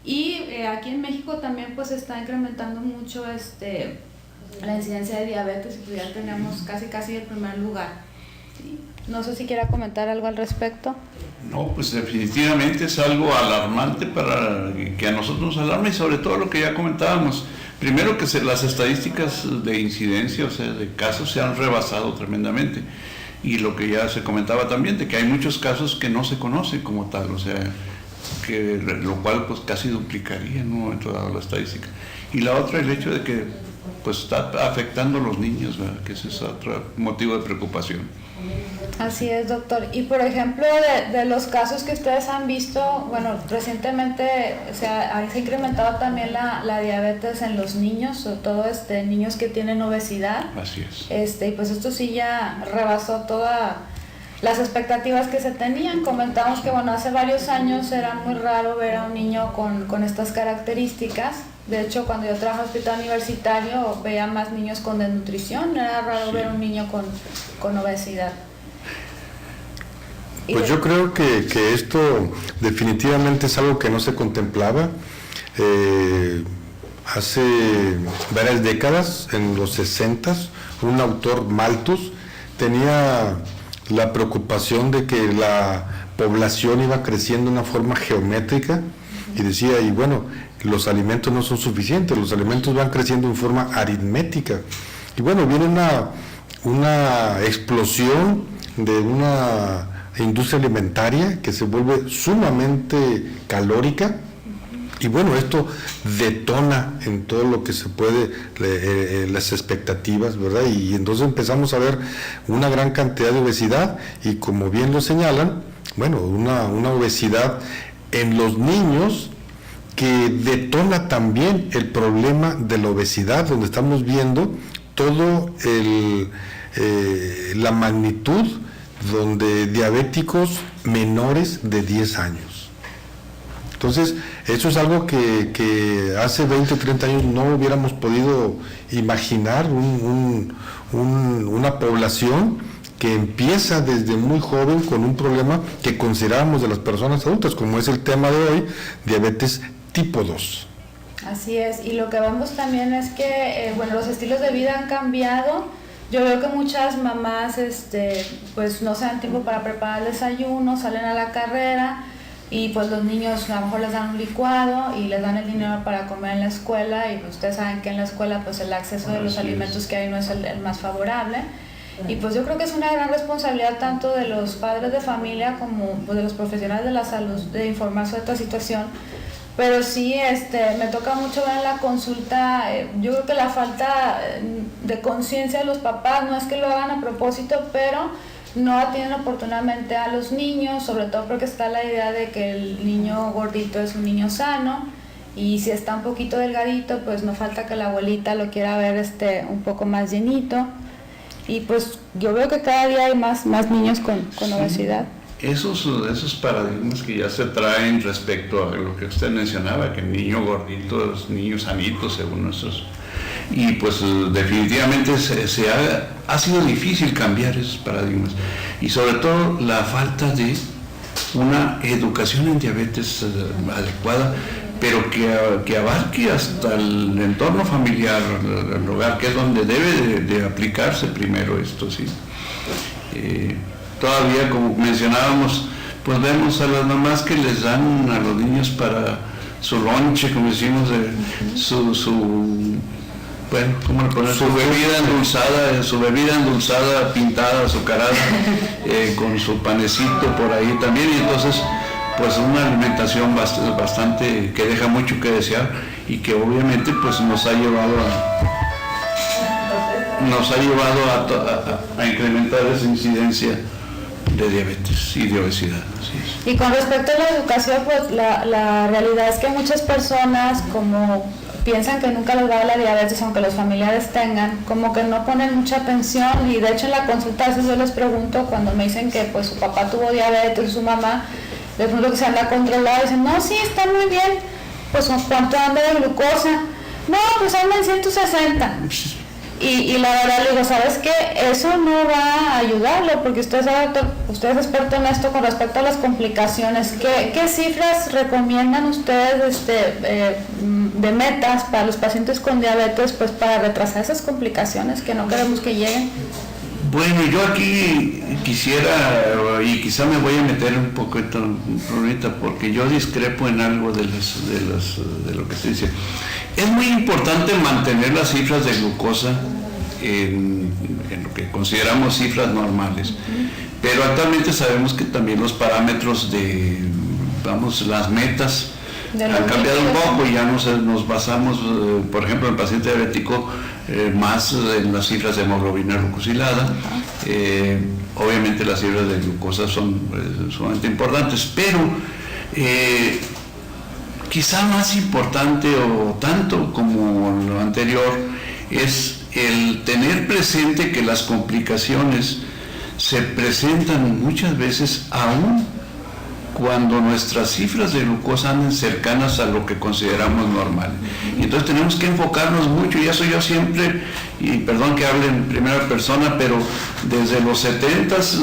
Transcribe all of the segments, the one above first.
Y aquí en México también pues está incrementando mucho la incidencia de diabetes, y pues ya tenemos casi el primer lugar. No sé si quiera comentar algo al respecto. No, pues definitivamente es algo alarmante para que a nosotros nos alarme, y sobre todo lo que ya comentábamos. Primero que las estadísticas de incidencia, o sea, de casos se han rebasado tremendamente. Y lo que ya se comentaba también, de que hay muchos casos que no se conocen como tal, o sea, lo cual pues casi duplicaría en un momento dado la estadística. Y la otra, el hecho de que pues está afectando a los niños, ¿verdad? Que ese es otro motivo de preocupación. Así es, doctor. Y por ejemplo, de los casos que ustedes han visto, bueno, recientemente se ha incrementado también la diabetes en los niños, sobre todo niños que tienen obesidad. Así es. Y pues esto sí ya rebasó todas las expectativas que se tenían. Comentamos que, bueno, hace varios años era muy raro ver a un niño con estas características. De hecho, cuando yo trabajaba en hospital universitario, veía más niños con desnutrición. Era raro ver un niño con obesidad. Pues yo creo que esto definitivamente es algo que no se contemplaba. Hace varias décadas, en los 60s, un autor, Malthus, tenía la preocupación de que la población iba creciendo de una forma geométrica, y decía, y bueno, los alimentos no son suficientes, los alimentos van creciendo en forma aritmética. Y bueno, viene una explosión de una industria alimentaria que se vuelve sumamente calórica, y bueno, esto detona en todo lo que se puede, las expectativas, ¿verdad? Y entonces empezamos a ver una gran cantidad de obesidad, y como bien lo señalan, bueno, una obesidad en los niños que detona también el problema de la obesidad, donde estamos viendo todo la magnitud donde diabéticos menores de 10 años. Entonces, eso es algo que hace 20 o 30 años no hubiéramos podido imaginar, una población que empieza desde muy joven con un problema que consideramos de las personas adultas, como es el tema de hoy, diabetes tipo 2. Así es, y lo que vemos también es que, bueno, los estilos de vida han cambiado. Yo veo que muchas mamás, pues no se dan tiempo para preparar el desayuno, salen a la carrera, y pues los niños a lo mejor les dan un licuado y les dan el dinero para comer en la escuela, y pues ustedes saben que en la escuela pues el acceso de los alimentos que hay no es el más favorable. Y pues yo creo que es una gran responsabilidad tanto de los padres de familia como pues, de los profesionales de la salud de informar sobre esta situación. Pero sí, me toca mucho ver en la consulta, yo creo que la falta de conciencia de los papás, no es que lo hagan a propósito, pero no atienden oportunamente a los niños, sobre todo porque está la idea de que el niño gordito es un niño sano, y si está un poquito delgadito, pues no falta que la abuelita lo quiera ver un poco más llenito, y pues yo veo que cada día hay más niños con obesidad. Esos paradigmas que ya se traen respecto a lo que usted mencionaba, que el niño gordito es niño sanito, según nuestros... Y pues definitivamente ha sido difícil cambiar esos paradigmas. Y sobre todo la falta de una educación en diabetes adecuada, pero que abarque hasta el entorno familiar, el hogar, que es donde debe de aplicarse primero esto, ¿sí? Todavía, como mencionábamos, pues vemos a las mamás que les dan a los niños para su lonche, como decimos, bueno, ¿cómo le ponen? Su bebida endulzada, pintada, azucarada, con su panecito por ahí también, y entonces, pues una alimentación bastante que deja mucho que desear, y que obviamente pues nos ha llevado a incrementar esa incidencia de diabetes y de obesidad. Así es. Y con respecto a la educación, pues la realidad es que muchas personas como piensan que nunca les va a dar la diabetes, aunque los familiares tengan, como que no ponen mucha atención, y de hecho en la consulta a veces yo les pregunto, cuando me dicen que pues su papá tuvo diabetes, su mamá, les pregunto que se anda controlado, y dicen, no, sí, está muy bien, pues ¿cuánto anda de glucosa? No, pues anda en 160. Y la verdad le digo, ¿sabes qué? Eso no va a ayudarlo, porque usted es experto en esto con respecto a las complicaciones. ¿Qué cifras recomiendan ustedes de metas para los pacientes con diabetes, pues para retrasar esas complicaciones que no queremos que lleguen? Bueno, yo aquí quisiera, y quizá me voy a meter un poquito ahorita, porque yo discrepo en algo de lo que se dice. Es muy importante mantener las cifras de glucosa en lo que consideramos cifras normales, pero actualmente sabemos que también los parámetros las metas han cambiado un poco y ya nos basamos, por ejemplo, el paciente diabético más en las cifras de hemoglobina glucosilada. Obviamente las cifras de glucosa son sumamente importantes, pero quizá más importante o tanto como lo anterior es el tener presente que las complicaciones se presentan muchas veces aún cuando nuestras cifras de glucosa andan cercanas a lo que consideramos normal. Y entonces tenemos que enfocarnos mucho, y eso yo siempre, y perdón que hable en primera persona, pero desde los 70s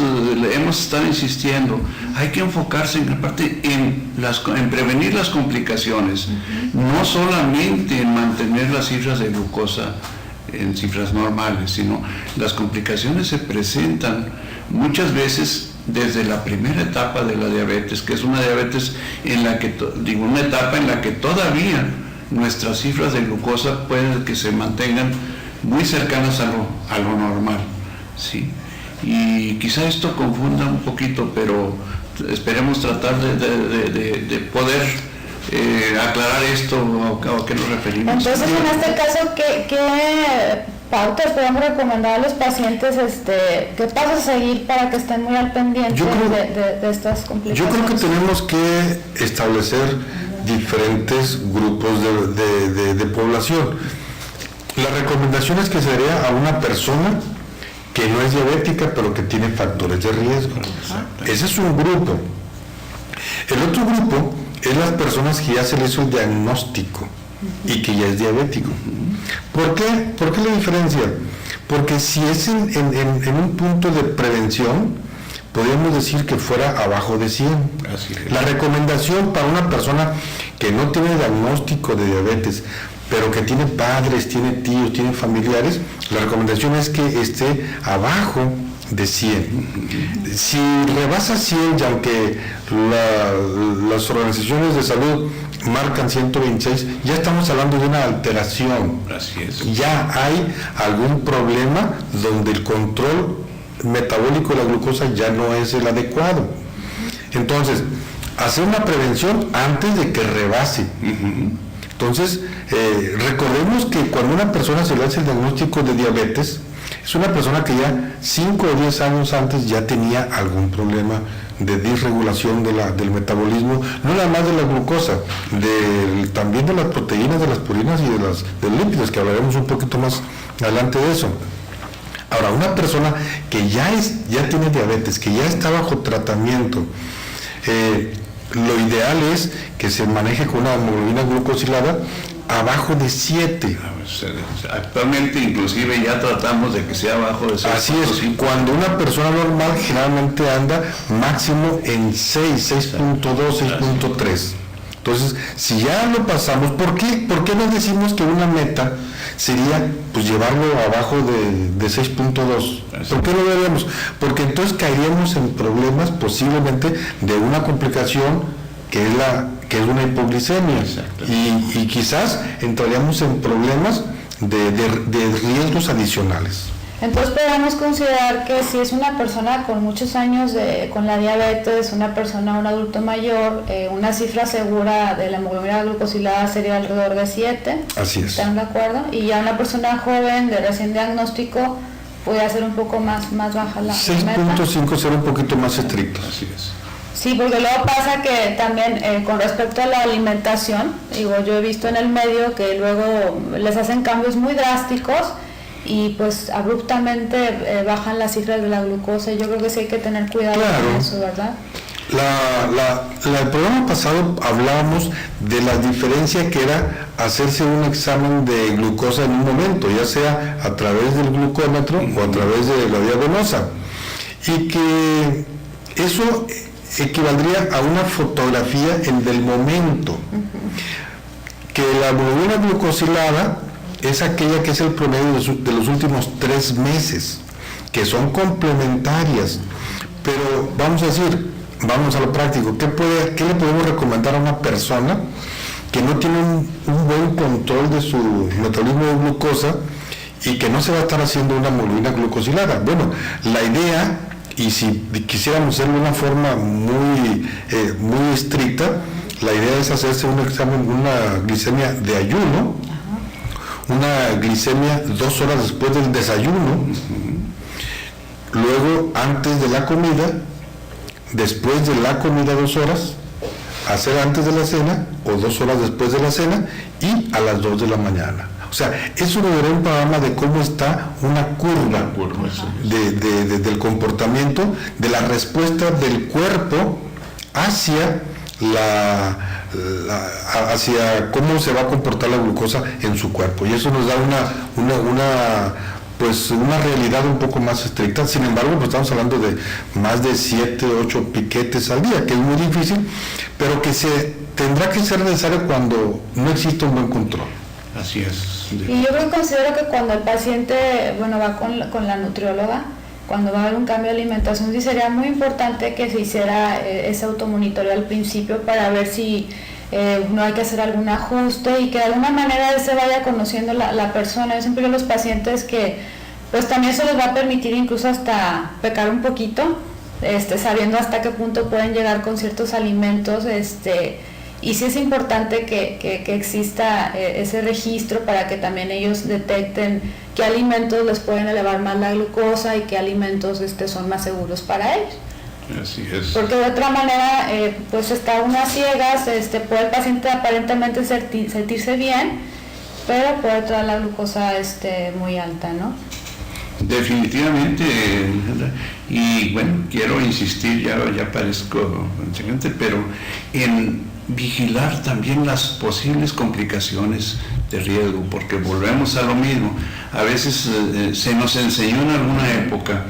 hemos estado insistiendo, hay que enfocarse en prevenir las complicaciones, no solamente en mantener las cifras de glucosa en cifras normales, sino las complicaciones se presentan muchas veces desde la primera etapa de la diabetes, que es una diabetes una etapa en la que todavía nuestras cifras de glucosa pueden que se mantengan muy cercanas a lo normal, ¿sí? Y quizá esto confunda un poquito, pero esperemos tratar de poder aclarar esto, a qué nos referimos. Entonces, en este caso, ¿qué pautas podemos recomendar a los pacientes? ¿Qué pasos seguir para que estén muy al pendiente de estas complicaciones? Yo creo que tenemos que establecer diferentes grupos de población. La recomendación es que se daría a una persona que no es diabética, pero que tiene factores de riesgo. Ese es un grupo. El otro grupo es las personas que ya se les hizo el diagnóstico y que ya es diabético. ¿Por qué? ¿Por qué la diferencia? Porque si es en un punto de prevención, podríamos decir que fuera abajo de 100. Así es. La recomendación para una persona que no tiene diagnóstico de diabetes, pero que tiene padres, tiene tíos, tiene familiares, la recomendación es que esté abajo de 100. Si rebasa 100, y aunque las organizaciones de salud marcan 126, ya estamos hablando de una alteración. Así es. Ya hay algún problema donde el control metabólico de la glucosa ya no es el adecuado. Entonces, hacer una prevención antes de que rebase. Entonces, recordemos que cuando una persona se le hace el diagnóstico de diabetes, es una persona que ya 5 o 10 años antes ya tenía algún problema de disregulación del metabolismo, no nada más de la glucosa, también de las proteínas, de las purinas y de los lípidos, que hablaremos un poquito más adelante de eso. Ahora, una persona que ya tiene diabetes, que ya está bajo tratamiento, lo ideal es que se maneje con una hemoglobina glucosilada abajo de 7. Actualmente inclusive ya tratamos de que sea abajo de 6. Así es, cuando una persona normal generalmente anda máximo en 6, 6.2, 6.3. Entonces, si ya lo pasamos, ¿por qué no decimos que una meta sería pues llevarlo abajo de 6.2? ¿Por qué no lo haríamos? Porque entonces caeríamos en problemas posiblemente de una complicación que es una hipoglicemia, y quizás entraríamos en problemas de riesgos adicionales. Entonces podemos considerar que si es una persona con muchos años con la diabetes, un adulto mayor, una cifra segura de la hemoglobina glucosilada sería alrededor de 7. Así es. ¿Están de acuerdo? Y ya una persona joven de recién diagnóstico puede ser un poco más baja la 6.5 será un poquito más estricto. Así es. Sí, porque luego pasa que también con respecto a la alimentación, yo he visto en el medio que luego les hacen cambios muy drásticos y pues abruptamente bajan las cifras de la glucosa, y yo creo que sí hay que tener cuidado con eso, ¿verdad? El programa pasado hablábamos de la diferencia que era hacerse un examen de glucosa en un momento, ya sea a través del glucómetro o a través de la vía venosa, y que eso equivaldría a una fotografía en del momento, que la hemoglobina glucosilada es aquella que es el promedio de los últimos 3 meses, que son complementarias, pero vamos a decir, vamos a lo práctico, ¿qué le podemos recomendar a una persona que no tiene un buen control de su metabolismo de glucosa y que no se va a estar haciendo una hemoglobina glucosilada? Bueno, la idea, y si quisiéramos hacerlo de una forma muy estricta, la idea es hacerse un examen, una glicemia de ayuno, una glicemia 2 horas después del desayuno, luego antes de la comida, después de la comida 2 horas, hacer antes de la cena o 2 horas después de la cena y a las 2 de la mañana. O sea, eso nos dará un panorama de cómo está una curva del comportamiento, de la respuesta del cuerpo hacia hacia cómo se va a comportar la glucosa en su cuerpo. Y eso nos da una realidad un poco más estricta. Sin embargo, pues estamos hablando de más de 7, 8 piquetes al día, que es muy difícil, pero que tendrá que ser necesario cuando no existe un buen control. Así es. Y yo considero que cuando el paciente, va con la nutrióloga, cuando va a haber un cambio de alimentación, sí sería muy importante que se hiciera ese automonitoreo al principio para ver si no hay que hacer algún ajuste y que de alguna manera él se vaya conociendo la persona. Yo siempre digo a los pacientes que pues también eso les va a permitir incluso hasta pecar un poquito, sabiendo hasta qué punto pueden llegar con ciertos alimentos, y sí es importante que exista ese registro para que también ellos detecten qué alimentos les pueden elevar más la glucosa y qué alimentos son más seguros para ellos. Así es. Porque de otra manera, pues está uno a ciegas, puede el paciente aparentemente sentirse bien, pero puede traer la glucosa muy alta, ¿no? Definitivamente, y bueno, quiero insistir, ya parezco enseñante, pero en vigilar también las posibles complicaciones de riesgo, porque volvemos a lo mismo. A veces se nos enseñó en alguna época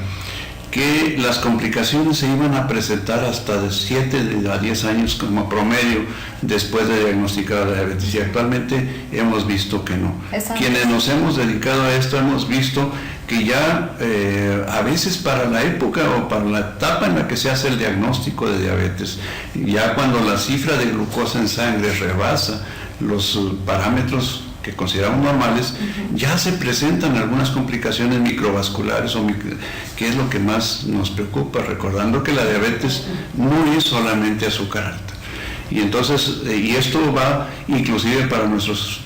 que las complicaciones se iban a presentar hasta de 7 a 10 años como promedio después de diagnosticar la diabetes, y actualmente hemos visto que no. Exacto. Quienes nos hemos dedicado a esto hemos visto que ya a veces para la época o para la etapa en la que se hace el diagnóstico de diabetes, ya cuando la cifra de glucosa en sangre rebasa los parámetros que consideramos normales, ya se presentan algunas complicaciones microvasculares, que es lo que más nos preocupa, recordando que la diabetes no es solamente azúcar alta. Y entonces, y esto va inclusive para nuestros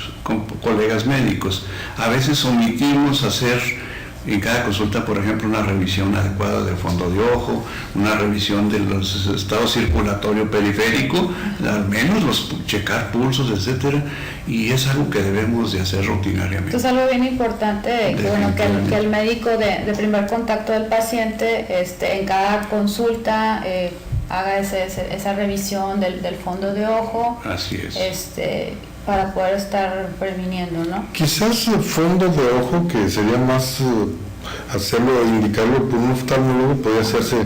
colegas médicos. A veces omitimos hacer en cada consulta, por ejemplo, una revisión adecuada del fondo de ojo, una revisión de los estados circulatorio periférico, al menos checar pulsos, etcétera, y es algo que debemos de hacer rutinariamente. Esto es algo bien importante, que el médico de primer contacto del paciente en cada consulta haga esa revisión del fondo de ojo. Así es. Para poder estar previniendo, ¿no? Quizás el fondo de ojo, que sería más indicarlo por un oftalmólogo, podría hacerse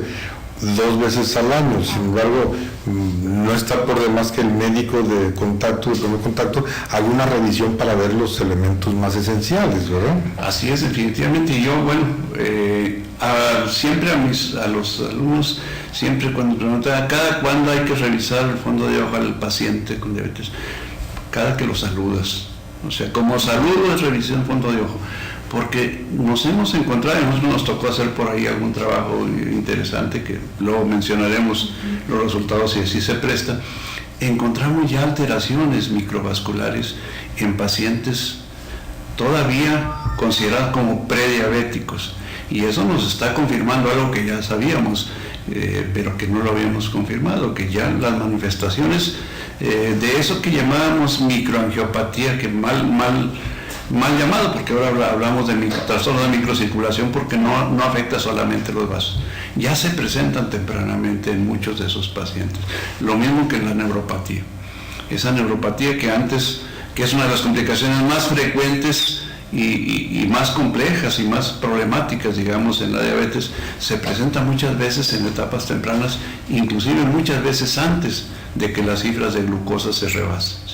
2 veces al año. Sin embargo, no está por demás que el médico de primer contacto, haga una revisión para ver los elementos más esenciales, ¿verdad? Así es, definitivamente. Y yo, siempre a los alumnos, siempre cuando preguntan, ¿cada cuándo hay que revisar el fondo de ojo al paciente con diabetes? Cada que lo saludas, o sea, como saludo es revisión fondo de ojo, porque nos hemos encontrado, y nosotros nos tocó hacer por ahí algún trabajo interesante que luego mencionaremos los resultados si así se presta. Encontramos ya alteraciones microvasculares en pacientes todavía considerados como prediabéticos, y eso nos está confirmando algo que ya sabíamos, pero que no lo habíamos confirmado, que ya las manifestaciones de eso que llamábamos microangiopatía, que mal mal llamado, porque ahora hablamos de trastorno de microcirculación porque no afecta solamente los vasos. Ya se presentan tempranamente en muchos de esos pacientes. Lo mismo que en la neuropatía. Esa neuropatía que es una de las complicaciones más frecuentes y más complejas y más problemáticas, digamos, en la diabetes, se presenta muchas veces en etapas tempranas, inclusive muchas veces antes de que las cifras de glucosa se rebasen.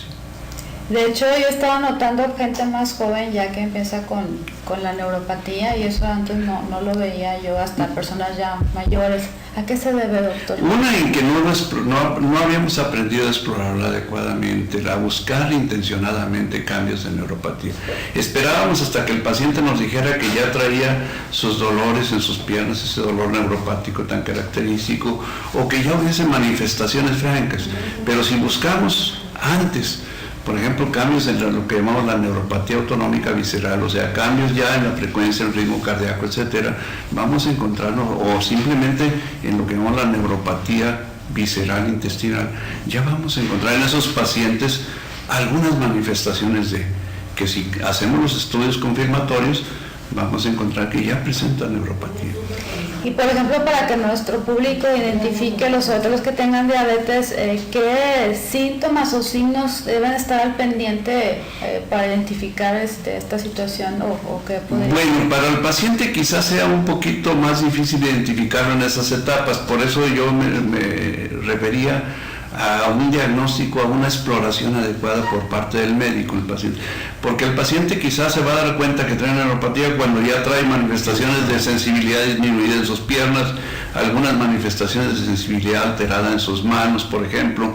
De hecho, yo estaba notando gente más joven ya que empieza con la neuropatía, y eso antes no lo veía yo, hasta personas ya mayores. ¿A qué se debe, doctor? Una en que no habíamos aprendido a explorarla adecuadamente, a buscar intencionadamente cambios en neuropatía. Esperábamos hasta que el paciente nos dijera que ya traía sus dolores en sus piernas, ese dolor neuropático tan característico, o que ya hubiese manifestaciones francas. Pero si buscamos antes, por ejemplo, cambios en lo que llamamos la neuropatía autonómica visceral, o sea, cambios ya en la frecuencia, el ritmo cardíaco, etcétera, vamos a encontrarnos, o simplemente en lo que llamamos la neuropatía visceral intestinal, ya vamos a encontrar en esos pacientes algunas manifestaciones que si hacemos los estudios confirmatorios, vamos a encontrar que ya presentan neuropatía. Y por ejemplo, para que nuestro público identifique, los otros que tengan diabetes, ¿qué síntomas o signos deben estar al pendiente para identificar esta situación o qué podría? Bueno, para el paciente quizás sea un poquito más difícil identificarlo en esas etapas, por eso yo me refería a un diagnóstico, a una exploración adecuada por parte del médico, el paciente. Porque el paciente quizás se va a dar cuenta que trae neuropatía cuando ya trae manifestaciones de sensibilidad disminuida en sus piernas, algunas manifestaciones de sensibilidad alterada en sus manos, por ejemplo,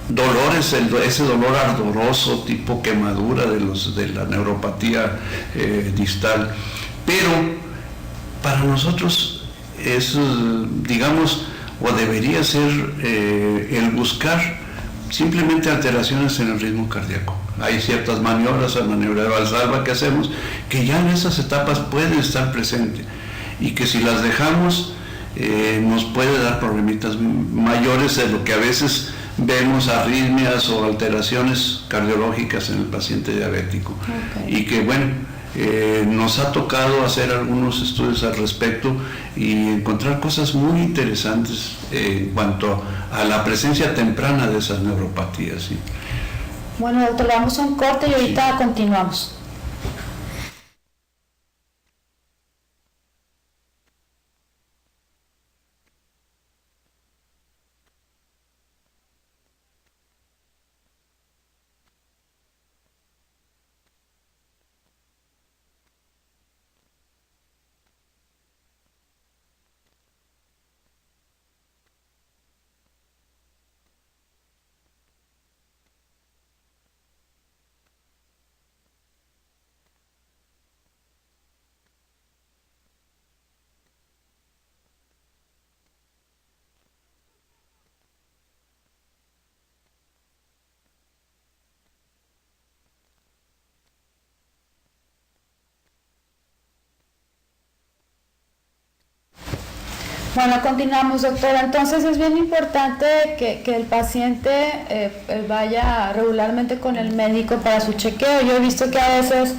dolores, ese dolor ardoroso tipo quemadura de la neuropatía distal. Pero para nosotros es, digamos, o debería ser el buscar simplemente alteraciones en el ritmo cardíaco. Hay ciertas maniobras, la maniobra de Valsalva que hacemos, que ya en esas etapas pueden estar presentes y que si las dejamos nos puede dar problemitas mayores de lo que a veces vemos, arritmias o alteraciones cardiológicas en el paciente diabético. Okay. Y que bueno, nos ha tocado hacer algunos estudios al respecto y encontrar cosas muy interesantes en cuanto a la presencia temprana de esas neuropatías. ¿Sí? Bueno, doctor, vamos a un corte y ahorita continuamos. Bueno, continuamos, doctora. Entonces es bien importante que el paciente vaya regularmente con el médico para su chequeo. Yo he visto que a veces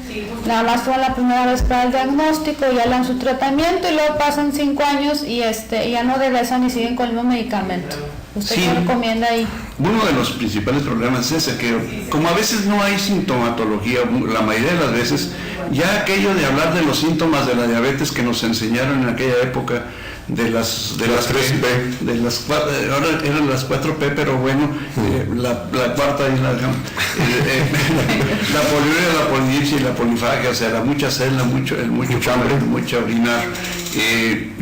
nada más fue la primera vez para el diagnóstico, ya le dan su tratamiento y luego pasan 5 años y ya no regresan y siguen con el mismo medicamento. ¿Usted qué recomienda ahí? Uno de los principales problemas es ese, que como a veces no hay sintomatología, la mayoría de las veces, ya aquello de hablar de los síntomas de la diabetes que nos enseñaron en aquella época, de las 3P, ahora eran las 4P, pero bueno, la cuarta y la poliuria, la polidipsia y la polifagia, o sea, la mucha sed, mucho hambre, mucha orinar,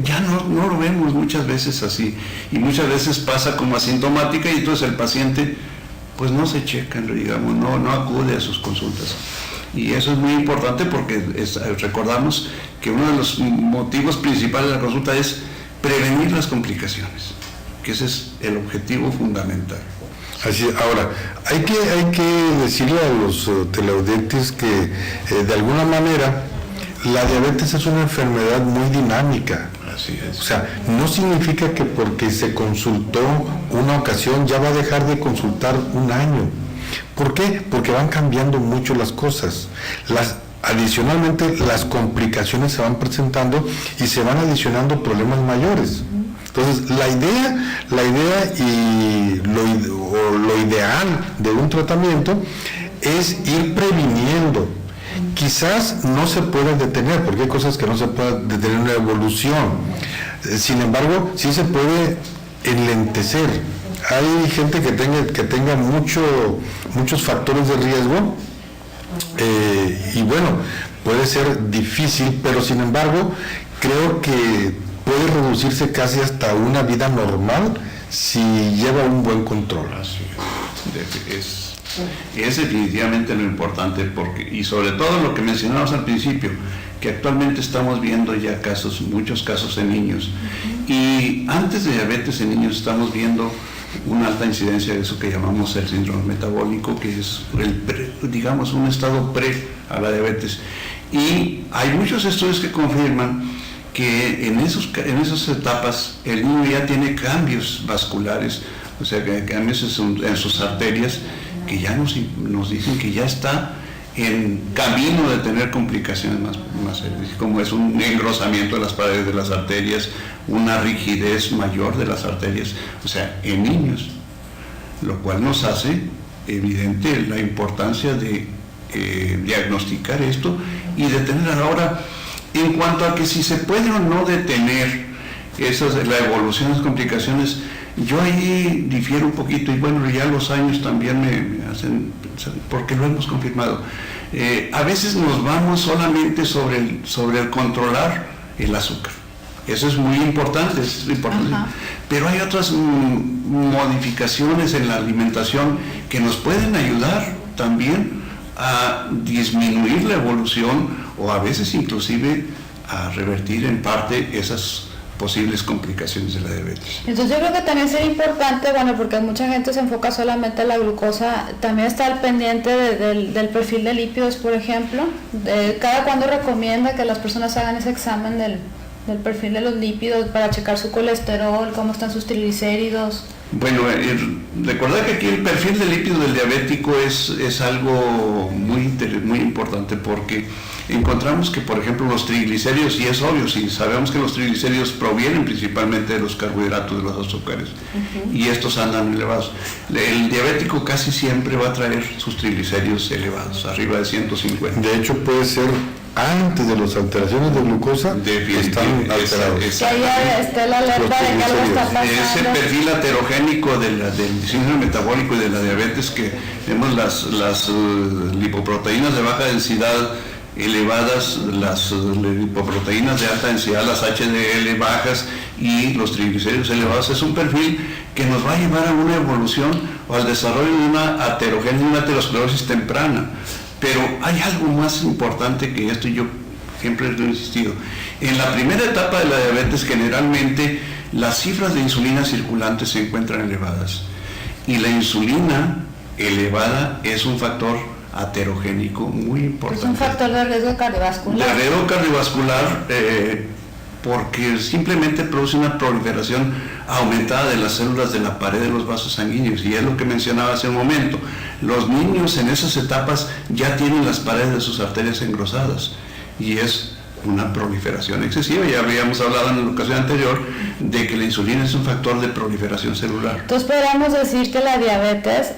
ya no lo vemos muchas veces así, y muchas veces pasa como asintomática y entonces el paciente pues no se checa, digamos, no acude a sus consultas. Y eso es muy importante porque recordamos que uno de los motivos principales de la consulta es prevenir las complicaciones, que ese es el objetivo fundamental. Así, ahora, hay que decirle a los teleaudientes que de alguna manera la diabetes es una enfermedad muy dinámica. Así es. O sea, no significa que porque se consultó una ocasión ya va a dejar de consultar un año. ¿Por qué? Porque van cambiando mucho las cosas. Adicionalmente, las complicaciones se van presentando y se van adicionando problemas mayores. Entonces, la idea y lo ideal de un tratamiento es ir previniendo. Quizás no se pueda detener, porque hay cosas que no se pueden detener en la evolución. Sin embargo, sí se puede enlentecer. Hay gente que tenga muchos factores de riesgo, y bueno, puede ser difícil, pero sin embargo, creo que puede reducirse casi hasta una vida normal si lleva un buen control. Así es definitivamente lo importante, y sobre todo lo que mencionamos al principio, que actualmente estamos viendo ya muchos casos en niños, y antes de diabetes en niños estamos viendo una alta incidencia de eso que llamamos el síndrome metabólico, que es digamos un estado pre a la diabetes, y hay muchos estudios que confirman que en esas etapas el niño ya tiene cambios vasculares, o sea, que cambios en sus arterias, que ya nos dicen que ya está en camino de tener complicaciones más serias, como es un engrosamiento de las paredes de las arterias, una rigidez mayor de las arterias, o sea, en niños, lo cual nos hace evidente la importancia de diagnosticar esto y detener. Ahora, en cuanto a que si se puede o no detener la evolución de las complicaciones, yo ahí difiero un poquito, y bueno, ya los años también me hacen, porque lo hemos confirmado. A veces nos vamos solamente sobre el controlar el azúcar. Eso es muy importante, pero hay otras modificaciones en la alimentación que nos pueden ayudar también a disminuir la evolución, o a veces inclusive a revertir en parte esas posibles complicaciones de la diabetes. Entonces yo creo que también sería importante, bueno, porque mucha gente se enfoca solamente en la glucosa, también estar pendiente del perfil de lípidos, por ejemplo. ¿Cada cuándo recomienda que las personas hagan ese examen del perfil de los lípidos para checar su colesterol, cómo están sus triglicéridos? Bueno, recordar que aquí el perfil de lípidos del diabético es algo muy importante, porque encontramos que, por ejemplo, los triglicéridos, y es obvio, si sabemos que los triglicéridos provienen principalmente de los carbohidratos, de los azúcares, y estos andan elevados. El diabético casi siempre va a traer sus triglicéridos elevados, arriba de 150. De hecho, puede ser antes de las alteraciones de glucosa, están alterados. Que haya esté la alerta de que algo está pasando. Ese perfil aterogénico del síndrome metabólico y de la diabetes, que vemos las lipoproteínas de baja densidad elevadas, las lipoproteínas de alta densidad, las HDL bajas y los triglicéridos elevados, es un perfil que nos va a llevar a una evolución o al desarrollo de una aterogénesis, una aterosclerosis temprana. Pero hay algo más importante que esto, y yo siempre lo he insistido. En la primera etapa de la diabetes, generalmente las cifras de insulina circulante se encuentran elevadas, y la insulina elevada es un factor aterogénico muy importante. Es un factor de riesgo cardiovascular. De riesgo cardiovascular, porque simplemente produce una proliferación aumentada de las células de la pared de los vasos sanguíneos, y es lo que mencionaba hace un momento. Los niños en esas etapas ya tienen las paredes de sus arterias engrosadas, y es una proliferación excesiva. Ya habíamos hablado en la ocasión anterior de que la insulina es un factor de proliferación celular. Entonces podríamos decir que la diabetes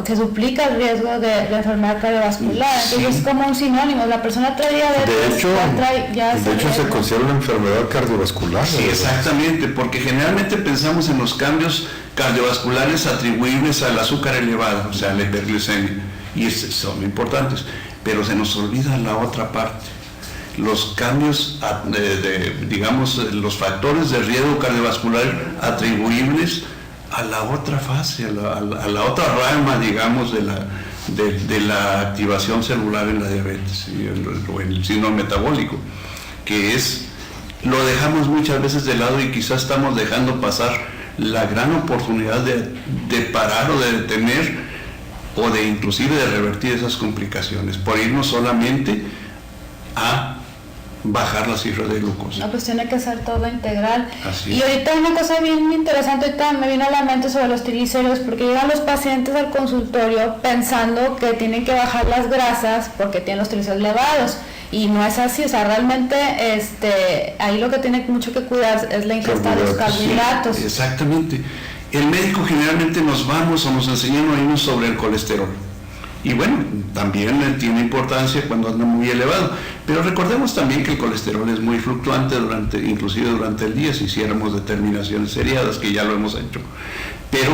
que duplica el riesgo de enfermedad cardiovascular. Entonces es como un sinónimo. La persona trae diabetes, de hecho se considera una enfermedad cardiovascular. Sí, exactamente, porque generalmente pensamos en los cambios cardiovasculares atribuibles al azúcar elevado, o sea, la hiperglicemia, y son importantes, pero se nos olvida la otra parte. Los cambios, digamos, los factores de riesgo cardiovascular atribuibles a la otra fase, a la otra rama, digamos, de la activación celular en la diabetes o en el síndrome metabólico, que lo dejamos muchas veces de lado, y quizás estamos dejando pasar la gran oportunidad de parar o de detener, o de inclusive de revertir esas complicaciones, por irnos solamente a bajar las cifras de glucosa. No, pues tiene que ser todo integral. Así y es. ahorita una cosa bien interesante, ahorita me vino a la mente sobre los triglicéridos, porque llegan los pacientes al consultorio pensando que tienen que bajar las grasas porque tienen los triglicéridos elevados. Y no es así, o sea, realmente ahí lo que tiene mucho que cuidar es la ingesta de los carbohidratos. Sí, exactamente. El médico generalmente nos enseñan a irnos sobre el colesterol. Y bueno, también tiene importancia cuando anda muy elevado. Pero recordemos también que el colesterol es muy fluctuante inclusive durante el día, si hiciéramos determinaciones seriadas, que ya lo hemos hecho. Pero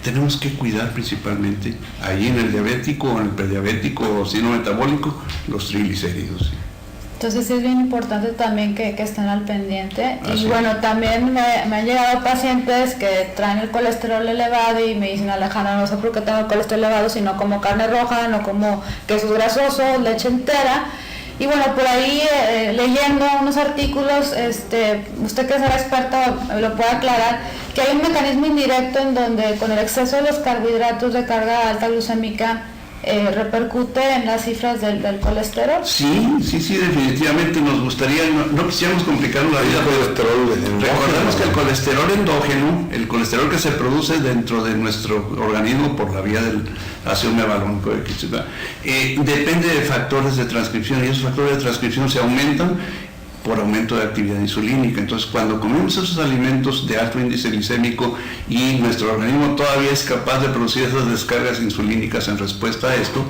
tenemos que cuidar principalmente ahí en el diabético, en el prediabético o síndrome metabólico, los triglicéridos. Entonces sí es bien importante también que estén al pendiente. Así y bueno, también me han llegado pacientes que traen el colesterol elevado y me dicen, Alejandra, no sé por qué tengo el colesterol elevado, sino como carne roja, no como quesos grasosos, leche entera. Y bueno, por ahí leyendo unos artículos, usted que es experta lo puede aclarar, que hay un mecanismo indirecto en donde con el exceso de los carbohidratos de carga alta glucémica repercute en las cifras del colesterol. Sí, definitivamente nos gustaría, no quisiéramos complicar la vida. Recordemos que el colesterol endógeno, el colesterol que se produce dentro de nuestro organismo por la vía del ácido mevalónico, depende de factores de transcripción, y esos factores de transcripción se aumentan por aumento de actividad insulínica. Entonces, cuando comemos esos alimentos de alto índice glicémico y nuestro organismo todavía es capaz de producir esas descargas insulínicas en respuesta a esto,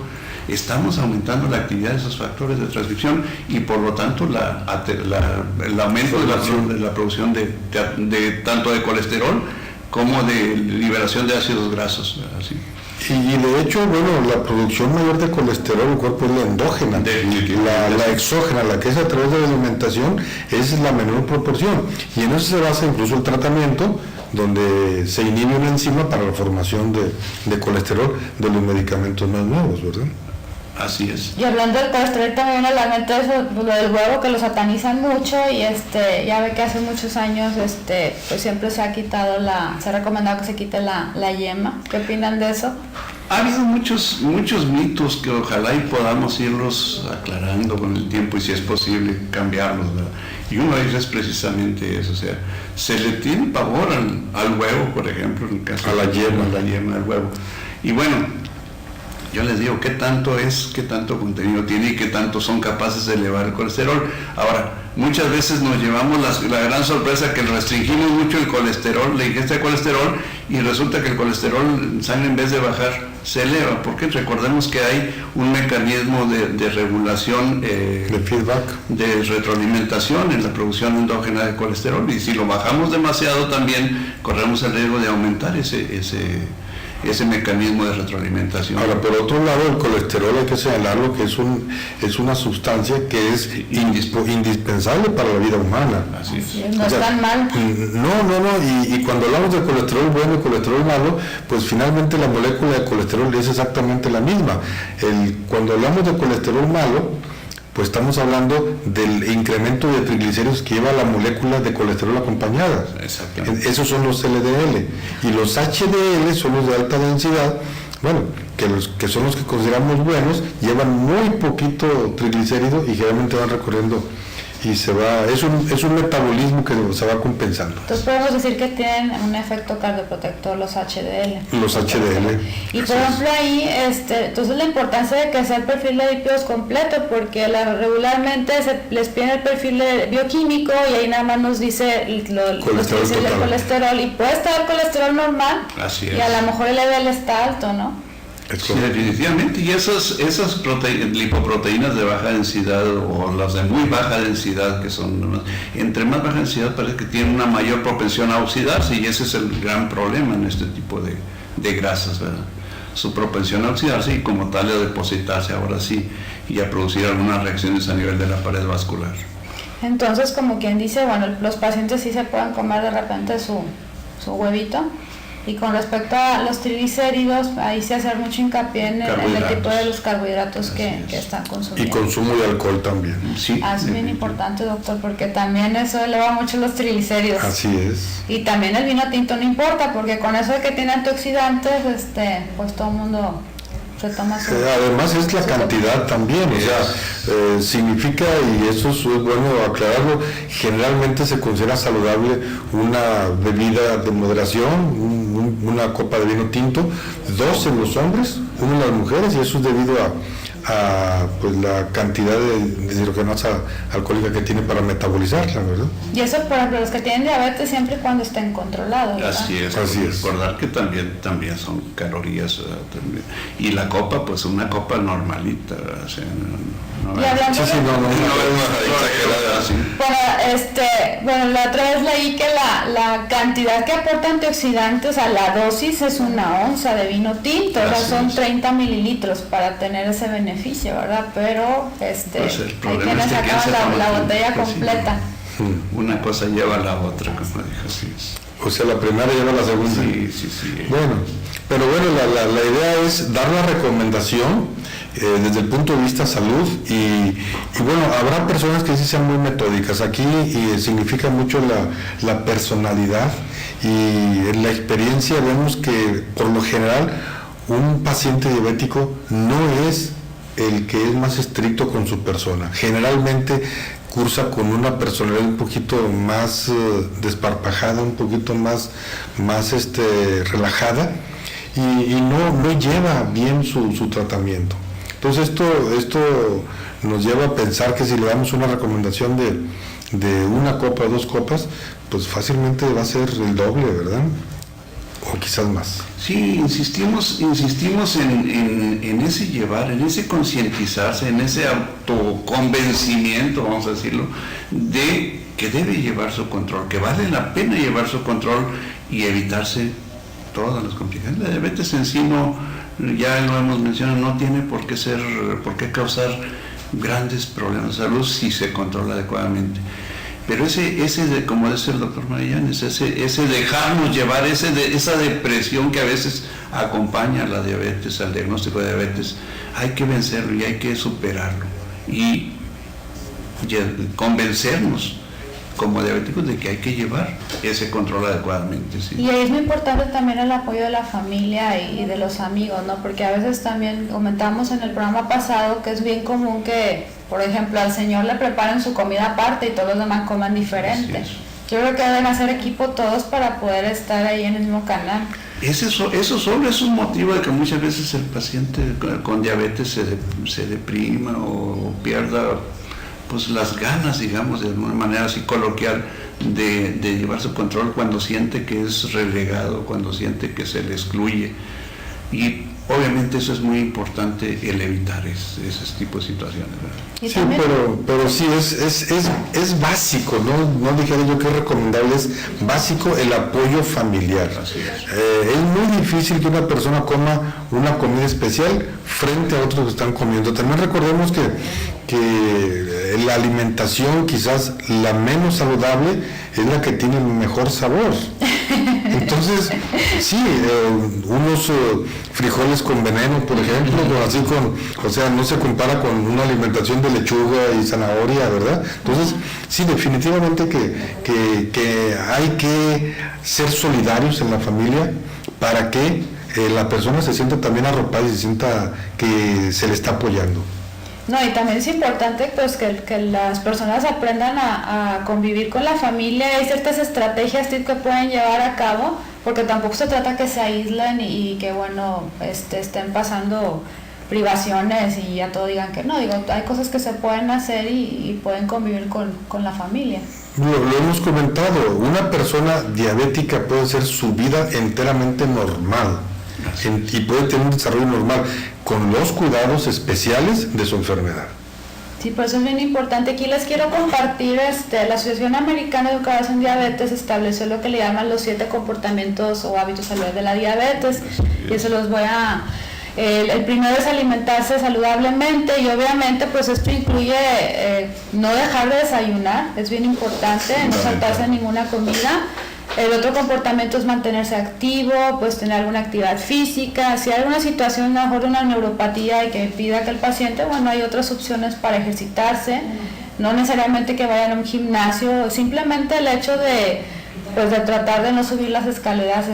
estamos aumentando la actividad de esos factores de transcripción y por lo tanto el aumento de la producción de tanto de colesterol como de liberación de ácidos grasos. Así. Y de hecho, bueno, la producción mayor de colesterol en el cuerpo es la endógena. La exógena, la que es a través de la alimentación, es la menor proporción. Y en eso se basa incluso el tratamiento, donde se inhibe una enzima para la formación de colesterol de los medicamentos más nuevos, ¿verdad? Así es. Y hablando del colesterol también a la mente eso, lo del huevo, que lo satanizan mucho y ya ve que hace muchos años pues siempre se ha recomendado que se quite la yema. ¿Qué opinan de eso? Ha habido muchos mitos que ojalá y podamos irlos aclarando con el tiempo y si es posible cambiarlos, ¿verdad? Y uno de ellos es precisamente eso, o sea, se le tiene pavor al huevo, por ejemplo, en el caso a la yema del huevo. Y bueno, yo les digo qué tanto contenido tiene y qué tanto son capaces de elevar el colesterol. Ahora, muchas veces nos llevamos la gran sorpresa que restringimos mucho el colesterol, la ingesta de colesterol, y resulta que el colesterol en sangre en vez de bajar se eleva, porque recordemos que hay un mecanismo de regulación, de feedback, de retroalimentación en la producción endógena de colesterol, y si lo bajamos demasiado también corremos el riesgo de aumentar ese mecanismo de retroalimentación. Ahora, por otro lado, el colesterol hay que señalarlo que es una sustancia que es indispensable para la vida humana. Así es. No es tan mal. No, y cuando hablamos de colesterol bueno y colesterol malo, pues finalmente la molécula de colesterol es exactamente la misma. Cuando hablamos de colesterol malo, pues estamos hablando del incremento de triglicéridos que lleva la molécula de colesterol acompañada. Exactamente. Esos son los LDL. Y los HDL son los de alta densidad, bueno, que son los que consideramos buenos, llevan muy poquito triglicérido y generalmente van recorriendo y es un metabolismo que se va compensando. Entonces podemos decir que tienen un efecto cardioprotector los HDL. Los HDL. Y por ejemplo ahí, entonces la importancia de que sea el perfil de lípidos completo, porque regularmente les piden el perfil bioquímico y ahí nada más nos dice los índices de colesterol, y puede estar el colesterol normal. Así es. Y a lo mejor el LDL está alto, ¿no? Sí, definitivamente, y esas lipoproteínas de baja densidad o las de muy baja densidad, que son, entre más baja densidad parece que tienen una mayor propensión a oxidarse, y ese es el gran problema en este tipo de grasas, ¿verdad? Su propensión a oxidarse y como tal a depositarse ahora sí y a producir algunas reacciones a nivel de la pared vascular. Entonces, como quien dice, bueno, los pacientes sí se pueden comer de repente su huevito. Y con respecto a los triglicéridos, ahí sí hacer mucho hincapié en el tipo de los carbohidratos que están consumiendo. Y consumo de alcohol también. Sí, es bien importante, doctor, porque también eso eleva mucho los triglicéridos. Así es. Y también el vino tinto no importa, porque con eso de que tiene antioxidantes, pues todo el mundo retoma su... Además es la cantidad también, o sea, significa, y eso es bueno aclararlo, generalmente se considera saludable una bebida de moderación, una copa de vino tinto, 2 en los hombres, 1 en las mujeres, y eso es debido a pues la cantidad de deshidrogenasa alcohólica que tiene para metabolizarla, ¿verdad? Y eso para los que tienen diabetes siempre y cuando estén controlados, ¿verdad? Así es. Recordar que también son calorías, también. Y la copa, pues una copa normalita, o sea, y hablando bueno, la otra vez leí que la cantidad que aporta antioxidantes a la dosis es 1 onza de vino tinto, o sea, son 30 mililitros para tener ese beneficio, ¿verdad? Pero pues hay quienes acaban la botella completa. Una cosa lleva a la otra, como dijo, así es. O sea, la primera lleva a la segunda. Sí. Bueno, pero bueno, la idea es dar la recomendación desde el punto de vista salud y bueno, habrá personas que sí sean muy metódicas. Aquí significa mucho la personalidad, y en la experiencia vemos que por lo general un paciente diabético no es el que es más estricto con su persona. Generalmente cursa con una personalidad un poquito más desparpajada, un poquito más relajada, y no lleva bien su tratamiento. Entonces esto nos lleva a pensar que si le damos una recomendación de 1 copa o 2 copas, pues fácilmente va a ser el doble, ¿verdad? O quizás más. Sí, insistimos en ese llevar, en ese concientizarse, en ese autoconvencimiento, vamos a decirlo, de que debe llevar su control, que vale la pena llevar su control y evitarse todas las complicaciones. La diabetes en sí ya lo hemos mencionado, no tiene por qué causar grandes problemas de salud si se controla adecuadamente. Pero como dice el doctor Marillanes, ese dejarnos llevar, esa depresión que a veces acompaña a la diabetes, al diagnóstico de diabetes, hay que vencerlo y hay que superarlo. Y convencernos como diabéticos de que hay que llevar ese control adecuadamente. ¿Sí? Y ahí es muy importante también el apoyo de la familia y de los amigos, ¿no? Porque a veces también comentamos en el programa pasado que es bien común que, por ejemplo, al señor le preparen su comida aparte y todos los demás coman diferente. Yo creo que deben hacer equipo todos para poder estar ahí en el mismo canal. Eso solo es un motivo de que muchas veces el paciente con diabetes se deprima o pierda pues las ganas, digamos, de una manera así coloquial, de llevar su control cuando siente que es relegado, cuando siente que se le excluye. Y obviamente eso es muy importante, el evitar ese tipo de situaciones, ¿verdad? Sí, pero sí, es básico, no dijera yo que es recomendable, es básico el apoyo familiar. Es muy difícil que una persona coma una comida especial frente a otros que están comiendo. También recordemos que la alimentación quizás la menos saludable es la que tiene el mejor sabor. Entonces, sí, unos frijoles con veneno, por ejemplo, o sea, no se compara con una alimentación de lechuga y zanahoria, ¿verdad? Entonces, sí, definitivamente que hay que ser solidarios en la familia para que la persona se sienta también arropada y se sienta que se le está apoyando. No, y también es importante pues que las personas aprendan a convivir con la familia. Hay ciertas estrategias que pueden llevar a cabo, porque tampoco se trata que se aíslen y que bueno estén pasando privaciones y a todo digan que no. Hay cosas que se pueden hacer y pueden convivir con la familia. Lo hemos comentado, una persona diabética puede ser su vida enteramente normal y puede tener un desarrollo normal con los cuidados especiales de su enfermedad. Sí, por eso es bien importante. Aquí les quiero compartir, la Asociación Americana de Educación en Diabetes estableció lo que le llaman los 7 comportamientos o hábitos saludables de la diabetes, y eso los voy a... El primero es alimentarse saludablemente, y obviamente pues esto incluye no dejar de desayunar, es bien importante, no saltarse ninguna comida. El otro comportamiento es mantenerse activo, pues tener alguna actividad física. Si hay alguna situación, a lo mejor una neuropatía y que pida que el paciente, bueno, hay otras opciones para ejercitarse, no necesariamente que vayan a un gimnasio, simplemente el hecho de pues de tratar de no subir las escaleras,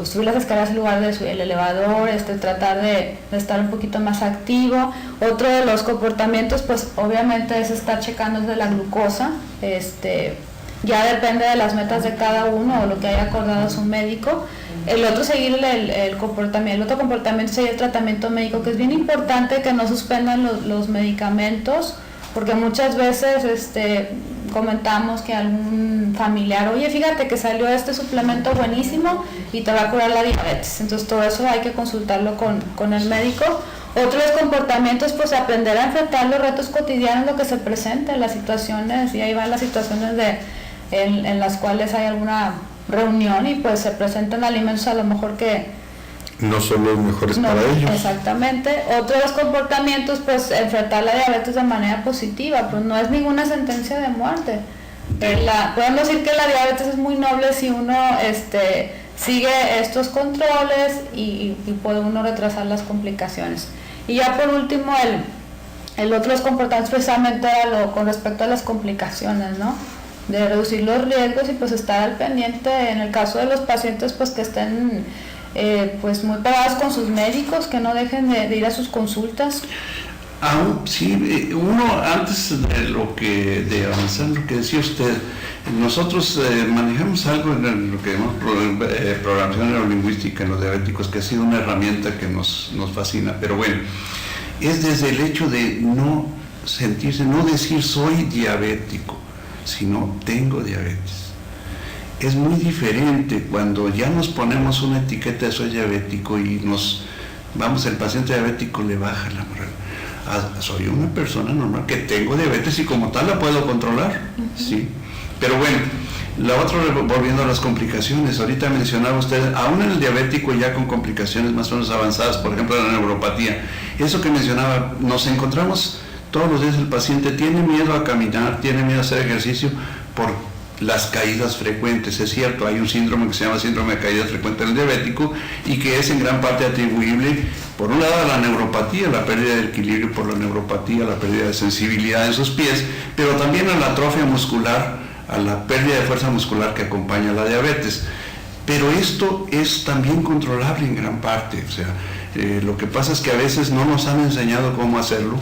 subir las escaleras en lugar de subir el elevador, tratar de estar un poquito más activo. Otro de los comportamientos, pues obviamente es estar checando de la glucosa, ya depende de las metas de cada uno o lo que haya acordado su médico. El otro seguir el comportamiento, el otro comportamiento sería el tratamiento médico, que es bien importante que no suspendan los medicamentos, porque muchas veces comentamos que algún familiar, oye, fíjate que salió este suplemento buenísimo y te va a curar la diabetes. Entonces todo eso hay que consultarlo con el médico. Otros comportamientos, pues aprender a enfrentar los retos cotidianos, lo que se presenta en las situaciones, y ahí van las situaciones en las cuales hay alguna reunión y pues se presentan alimentos a lo mejor que no son los mejores para ellos. Exactamente. Otro de los comportamientos, pues enfrentar la diabetes de manera positiva, pues no es ninguna sentencia de muerte. Podemos decir que la diabetes es muy noble si uno sigue estos controles y puede uno retrasar las complicaciones. Y ya por último, el otro de los comportamientos precisamente era con respecto a las complicaciones, ¿no? De reducir los riesgos y pues estar al pendiente en el caso de los pacientes, pues que estén pues muy pegados con sus médicos, que no dejen de ir a sus consultas. Sí, uno antes de avanzar lo que decía usted, nosotros manejamos algo en lo que llamamos programación neurolingüística en los diabéticos, que ha sido una herramienta que nos fascina, pero bueno, es desde el hecho de no decir soy diabético, sino tengo diabetes. Es muy diferente cuando ya nos ponemos una etiqueta de soy diabético y el paciente diabético le baja la moral. Soy una persona normal que tengo diabetes y como tal la puedo controlar, ¿sí? Pero bueno, la otra, volviendo a las complicaciones, ahorita mencionaba usted, aún en el diabético ya con complicaciones más o menos avanzadas, por ejemplo la neuropatía, eso que mencionaba, nos encontramos todos los días, el paciente tiene miedo a caminar, tiene miedo a hacer ejercicio por las caídas frecuentes. Es cierto, hay un síndrome que se llama síndrome de caídas frecuentes del diabético y que es en gran parte atribuible, por un lado, a la neuropatía, la pérdida de equilibrio por la neuropatía, la pérdida de sensibilidad en sus pies, pero también a la atrofia muscular, a la pérdida de fuerza muscular que acompaña a la diabetes. Pero esto es también controlable en gran parte, o sea, lo que pasa es que a veces no nos han enseñado cómo hacerlo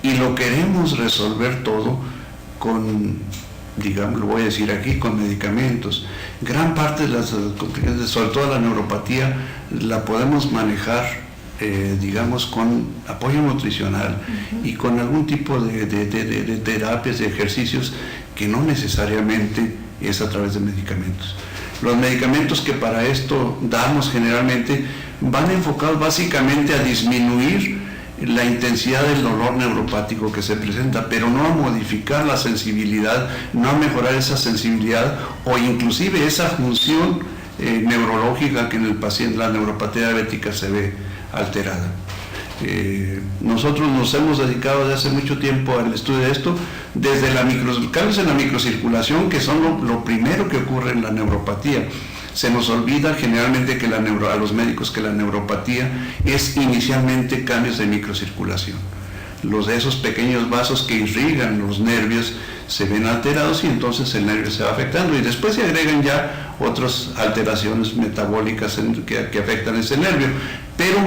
y lo queremos resolver todo con, digamos, lo voy a decir aquí, con medicamentos. Gran parte de las complicaciones, sobre todo la neuropatía, la podemos manejar, digamos, con apoyo nutricional y con algún tipo de terapias, de ejercicios, que no necesariamente es a través de medicamentos. Los medicamentos que para esto damos generalmente van enfocados básicamente a disminuir la intensidad del dolor neuropático que se presenta, pero no a modificar la sensibilidad, no a mejorar esa sensibilidad o inclusive esa función neurológica que en el paciente, la neuropatía diabética, se ve alterada. Nosotros nos hemos dedicado desde hace mucho tiempo al estudio de esto, desde cambios en la microcirculación, que son lo primero que ocurre en la neuropatía. Se nos olvida generalmente a los médicos que la neuropatía es inicialmente cambios de microcirculación. Esos pequeños vasos que irrigan los nervios se ven alterados y entonces el nervio se va afectando, y después se agregan ya otras alteraciones metabólicas que afectan ese nervio, pero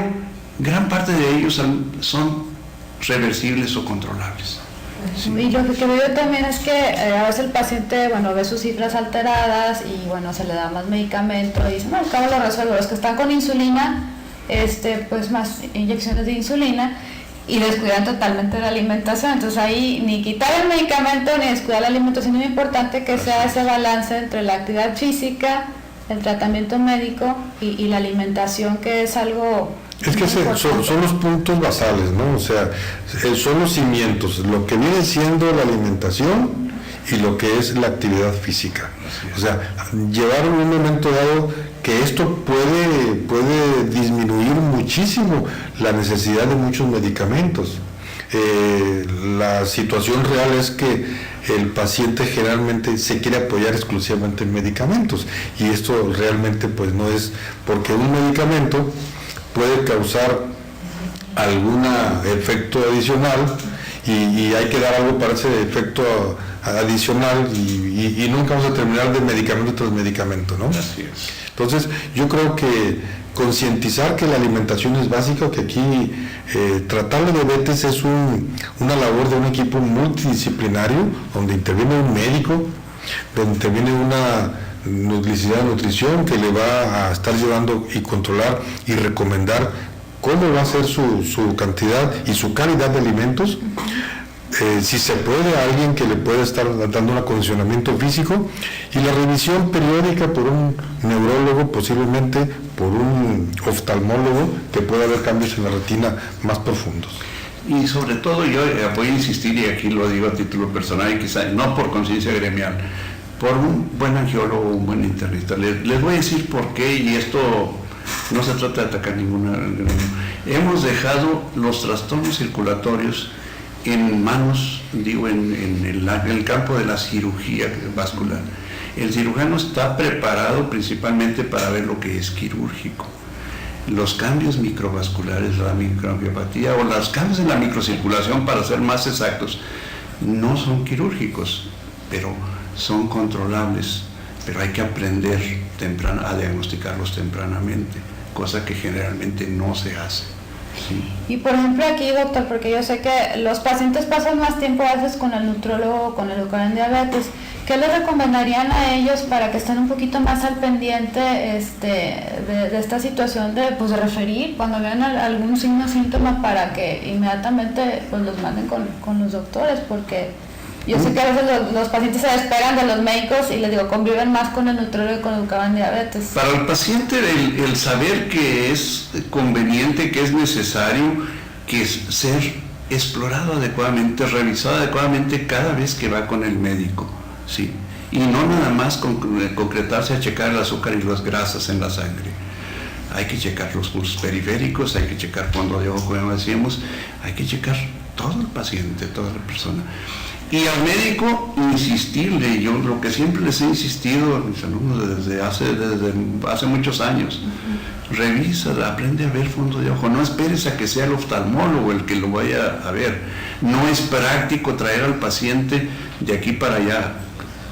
gran parte de ellos son reversibles o controlables. Sí. Y lo que veo también es que a veces el paciente, ve sus cifras alteradas y se le da más medicamento y dice, al cabo lo resuelvo. Los que están con insulina, pues más inyecciones de insulina, y descuidan totalmente la alimentación. Entonces ahí ni quitar el medicamento ni descuidar la alimentación. Es muy importante que sea ese balance entre la actividad física, el tratamiento médico y la alimentación, que es algo... Es que son los puntos basales, ¿no? O sea, son los cimientos, lo que viene siendo la alimentación y lo que es la actividad física. O sea, llevar en un momento dado que esto puede disminuir muchísimo la necesidad de muchos medicamentos. La situación real es que el paciente generalmente se quiere apoyar exclusivamente en medicamentos, y esto realmente pues no es, porque un medicamento puede causar algún efecto adicional y hay que dar algo para ese efecto adicional y nunca vamos a terminar de medicamento tras medicamento, ¿no? Así es. Entonces, yo creo que concientizar que la alimentación es básica, que aquí tratar la diabetes es una labor de un equipo multidisciplinario, donde interviene un médico, donde interviene una licenciada de nutrición que le va a estar llevando y controlar y recomendar cómo va a ser su cantidad y su calidad de alimentos. Si se puede, alguien que le pueda estar dando un acondicionamiento físico y la revisión periódica por un neurólogo, posiblemente por un oftalmólogo, que pueda haber cambios en la retina más profundos. Y sobre todo yo voy a insistir, y aquí lo digo a título personal y quizá no por conciencia gremial, por un buen angiólogo, un buen internista. Les voy a decir por qué, y esto no se trata de atacar ninguna. Hemos dejado los trastornos circulatorios en manos, digo, en el campo de la cirugía vascular. El cirujano está preparado principalmente para ver lo que es quirúrgico. Los cambios microvasculares, la microangiopatía o los cambios en la microcirculación, para ser más exactos, no son quirúrgicos, pero son controlables. Pero hay que aprender a diagnosticarlos tempranamente, cosa que generalmente no se hace. Sí. Y por ejemplo aquí, doctor, porque yo sé que los pacientes pasan más tiempo a veces con el nutrólogo o con el doctor en diabetes, ¿qué les recomendarían a ellos para que estén un poquito más al pendiente de esta situación de referir cuando vean algún signo o síntoma, para que inmediatamente pues los manden con los doctores? Porque yo sé que a veces los pacientes se despegan de los médicos y les digo, conviven más con el nutrólogo y con el doctor en diabetes. Para el paciente el saber que es conveniente, que es necesario, que es ser explorado adecuadamente, revisado adecuadamente cada vez que va con el médico, ¿sí? Y no nada más concretarse a checar el azúcar y las grasas en la sangre. Hay que checar los pulsos periféricos, hay que checar fondo de ojo, como decíamos, hay que checar todo el paciente, toda la persona. Y al médico insistirle, yo lo que siempre les he insistido a mis alumnos desde hace muchos años, revisa, aprende a ver fondo de ojo, no esperes a que sea el oftalmólogo el que lo vaya a ver, no es práctico traer al paciente de aquí para allá.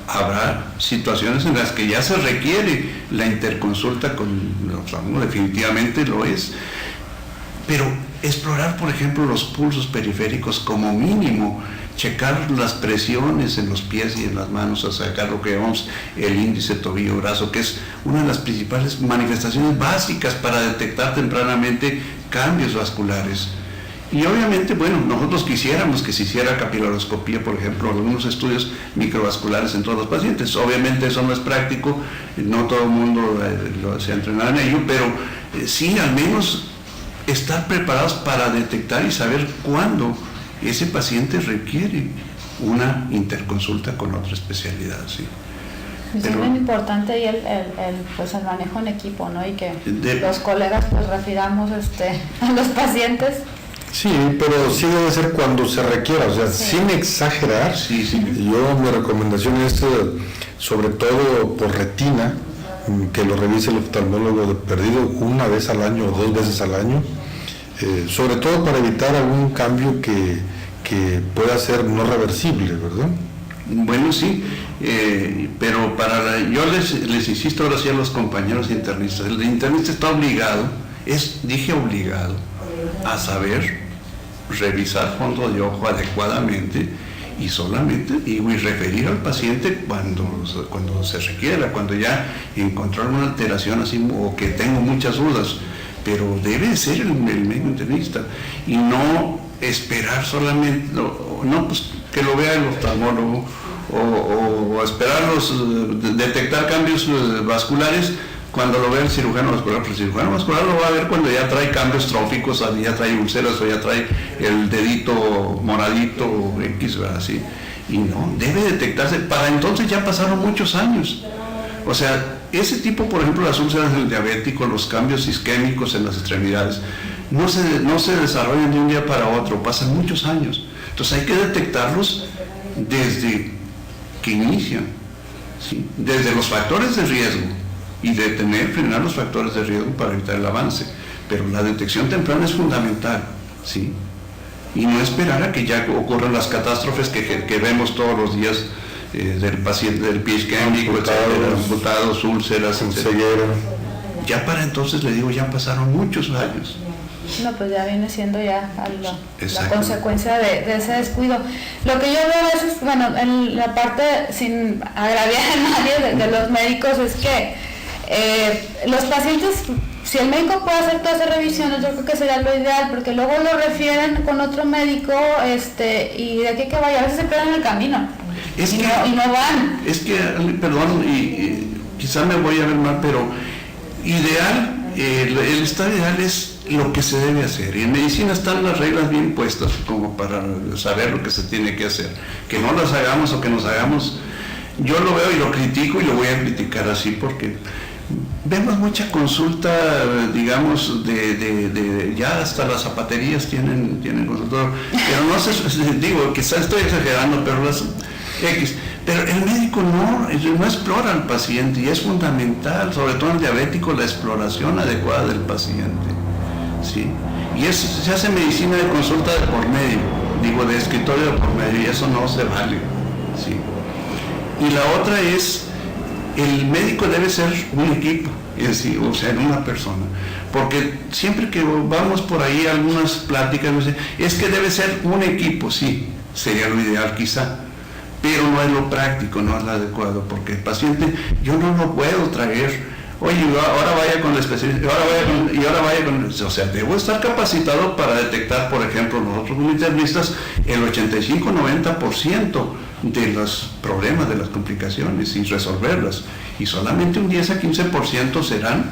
Habrá situaciones en las que ya se requiere la interconsulta con el oftalmólogo, definitivamente lo es, pero explorar, por ejemplo, los pulsos periféricos como mínimo, checar las presiones en los pies y en las manos, a sacar lo que llamamos el índice tobillo brazo, que es una de las principales manifestaciones básicas para detectar tempranamente cambios vasculares. Y obviamente, bueno, nosotros quisiéramos que se hiciera capilaroscopía, por ejemplo, algunos estudios microvasculares en todos los pacientes. Obviamente eso no es práctico, no todo el mundo se ha entrenado en ello, pero sí al menos estar preparados para detectar y saber cuándo ese paciente requiere una interconsulta con otra especialidad, sí. Es muy importante y el manejo en equipo, ¿no? Y que los colegas pues refiramos a los pacientes. Sí, pero sí debe ser cuando se requiera, o sea, sí, sin exagerar. Sí. Yo, mi recomendación es, sobre todo por retina, que lo revise el oftalmólogo de perdido una vez al año o 2 veces al año, sobre todo para evitar algún cambio que pueda ser no reversible, ¿verdad? Bueno, sí, pero yo les insisto ahora sí a los compañeros internistas, el internista está obligado, obligado a saber revisar fondo de ojo adecuadamente y solamente y referir al paciente cuando se requiera, cuando ya encontrar una alteración así o que tengo muchas dudas, pero debe ser el médico internista y no esperar solamente, pues que lo vea el oftalmólogo o esperar detectar cambios vasculares cuando lo vea el cirujano vascular. Pero el cirujano vascular lo va a ver cuando ya trae cambios tróficos, ya trae úlceras o ya trae el dedito moradito o X, ¿verdad? Así. Y no, debe detectarse. Para entonces ya pasaron muchos años. O sea, ese tipo, por ejemplo, las úlceras del diabético, los cambios isquémicos en las extremidades, no se desarrollan de un día para otro, pasan muchos años. Entonces hay que detectarlos desde que inician, ¿sí? Desde los factores de riesgo y frenar los factores de riesgo para evitar el avance. Pero la detección temprana es fundamental, ¿sí? Y no esperar a que ya ocurran las catástrofes que vemos todos los días del paciente, del pie isquémico, amputados, úlceras, ceguera. Ya para entonces le digo, ya pasaron muchos años. No, pues ya viene siendo ya la consecuencia de ese descuido. Lo que yo veo a veces, bueno, en la parte, sin agraviar a nadie de los médicos, es que los pacientes, si el médico puede hacer todas esas revisiones, yo creo que sería lo ideal, porque luego lo refieren con otro médico, y de aquí que vaya, a veces se quedan en el camino y no van. Es que, perdón, y quizá me voy a ver mal, pero ideal, el estado ideal es lo que se debe hacer, y en medicina están las reglas bien puestas como para saber lo que se tiene que hacer, que no las hagamos o que nos hagamos. Yo lo veo y lo critico y lo voy a criticar así porque vemos mucha consulta, digamos, de ya hasta las zapaterías tienen consultor, pero no sé, digo, quizás estoy exagerando, pero las X. Pero el médico no explora al paciente, y es fundamental, sobre todo en el diabético, la exploración adecuada del paciente, ¿sí? Y se hace medicina de consulta de por medio, digo, de escritorio de por medio, y eso no se vale, ¿sí? Y la otra es, el médico debe ser un equipo, o sea, una persona, porque siempre que vamos por ahí a algunas pláticas, es que debe ser un equipo, sí, sería lo ideal quizá, pero no es lo práctico, no es lo adecuado, porque el paciente yo no lo puedo traer, oye, ahora vaya con el especialista, ahora vaya con, o sea, debo estar capacitado para detectar, por ejemplo, nosotros como internistas, el 85-90% de los problemas, de las complicaciones, y resolverlas, y solamente un 10 a 15% serán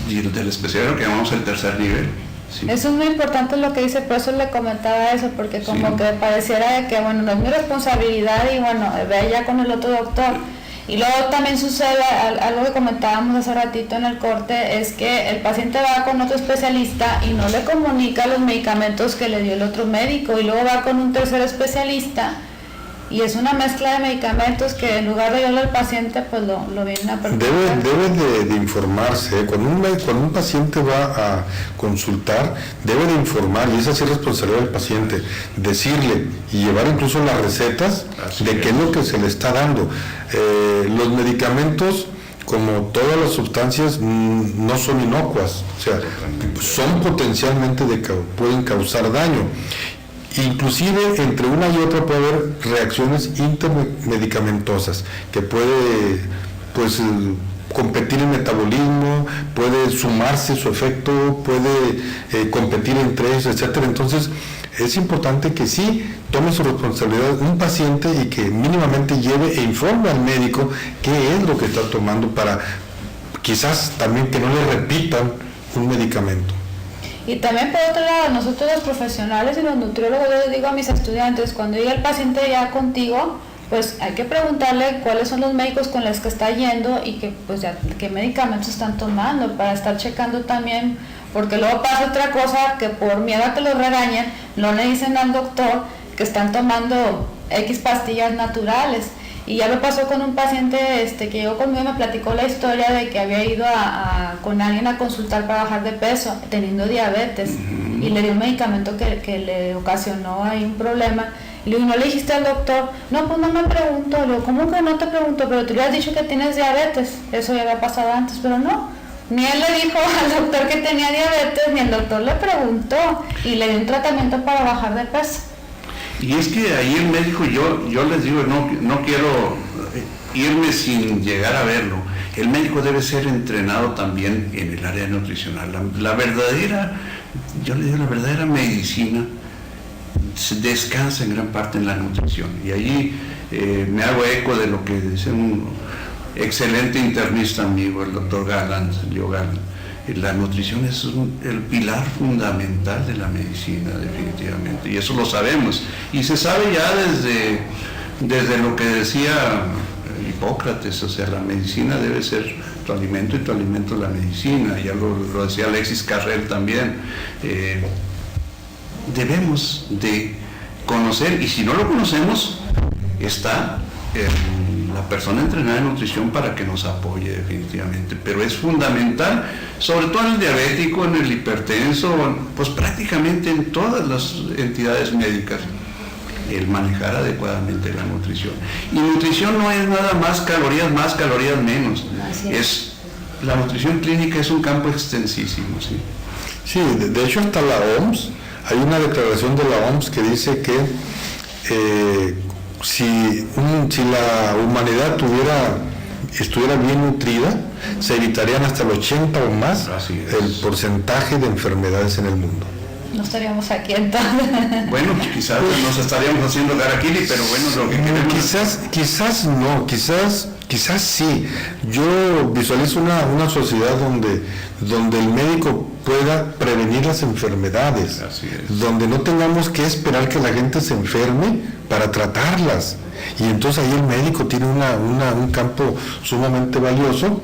del especialista que llamamos el tercer nivel. Sí. Eso es muy importante lo que dice, por eso le comentaba eso, porque como que pareciera que, bueno, no es mi responsabilidad y bueno, ve ya con el otro doctor. Y luego también sucede algo que comentábamos hace ratito en el corte, es que el paciente va con otro especialista y no le comunica los medicamentos que le dio el otro médico, y luego va con un tercer especialista y es una mezcla de medicamentos que en lugar de ayudarle al paciente, pues lo vienen a perjudicar. Debe de informarse. Cuando un paciente va a consultar, debe de informar, y esa sí es responsabilidad del paciente, decirle y llevar incluso las recetas de qué es lo que se le está dando. Los medicamentos, como todas las sustancias, no son inocuas, o sea, son potencialmente pueden causar daño. Inclusive entre una y otra puede haber reacciones intermedicamentosas que puede competir en metabolismo, puede sumarse su efecto, puede competir entre ellos, etcétera. Entonces es importante que sí tome su responsabilidad un paciente y que mínimamente lleve e informe al médico qué es lo que está tomando, para quizás también que no le repitan un medicamento. Y también por otro lado, nosotros los profesionales y los nutriólogos, yo les digo a mis estudiantes, cuando llega el paciente ya contigo, pues hay que preguntarle cuáles son los médicos con los que está yendo y que pues ya qué medicamentos están tomando, para estar checando también, porque luego pasa otra cosa, que por miedo a que los regañen, no le dicen al doctor que están tomando X pastillas naturales. Y ya me pasó con un paciente que llegó conmigo y me platicó la historia de que había ido con alguien a consultar para bajar de peso, teniendo diabetes, y le dio un medicamento que le ocasionó ahí un problema. Y le digo, ¿no le dijiste al doctor? No, pues no me preguntó. Le digo, ¿cómo que no te preguntó? Pero tú le has dicho que tienes diabetes. Eso ya había pasado antes, pero no. Ni él le dijo al doctor que tenía diabetes, ni el doctor le preguntó, y le dio un tratamiento para bajar de peso. Y es que ahí el médico, yo les digo, no quiero irme sin llegar a verlo. El médico debe ser entrenado también en el área nutricional. La verdadera medicina descansa en gran parte en la nutrición. Y allí me hago eco de lo que dice un excelente internista amigo, el doctor Leo Galán. La nutrición es el pilar fundamental de la medicina, definitivamente, y eso lo sabemos, y se sabe ya desde lo que decía Hipócrates, o sea, la medicina debe ser tu alimento y tu alimento la medicina, ya lo decía Alexis Carrel también. Debemos de conocer, y si no lo conocemos, está la persona entrenada en nutrición para que nos apoye definitivamente, pero es fundamental, sobre todo en el diabético, en el hipertenso, pues prácticamente en todas las entidades médicas. el manejar adecuadamente la nutrición. Y nutrición no es nada más, calorías menos. La nutrición clínica es un campo extensísimo, ¿sí? Sí, de hecho hasta la OMS, hay una declaración de la OMS que dice que si la humanidad estuviera bien nutrida, se evitarían hasta el 80 o más el porcentaje de enfermedades en el mundo. No estaríamos aquí entonces. Bueno, quizás nos estaríamos haciendo harakiri, pero bueno, lo que queremos... Quizás no, quizás sí. Yo visualizo una sociedad donde el médico pueda prevenir las enfermedades, donde no tengamos que esperar que la gente se enferme para tratarlas. Y entonces ahí el médico tiene un campo sumamente valioso,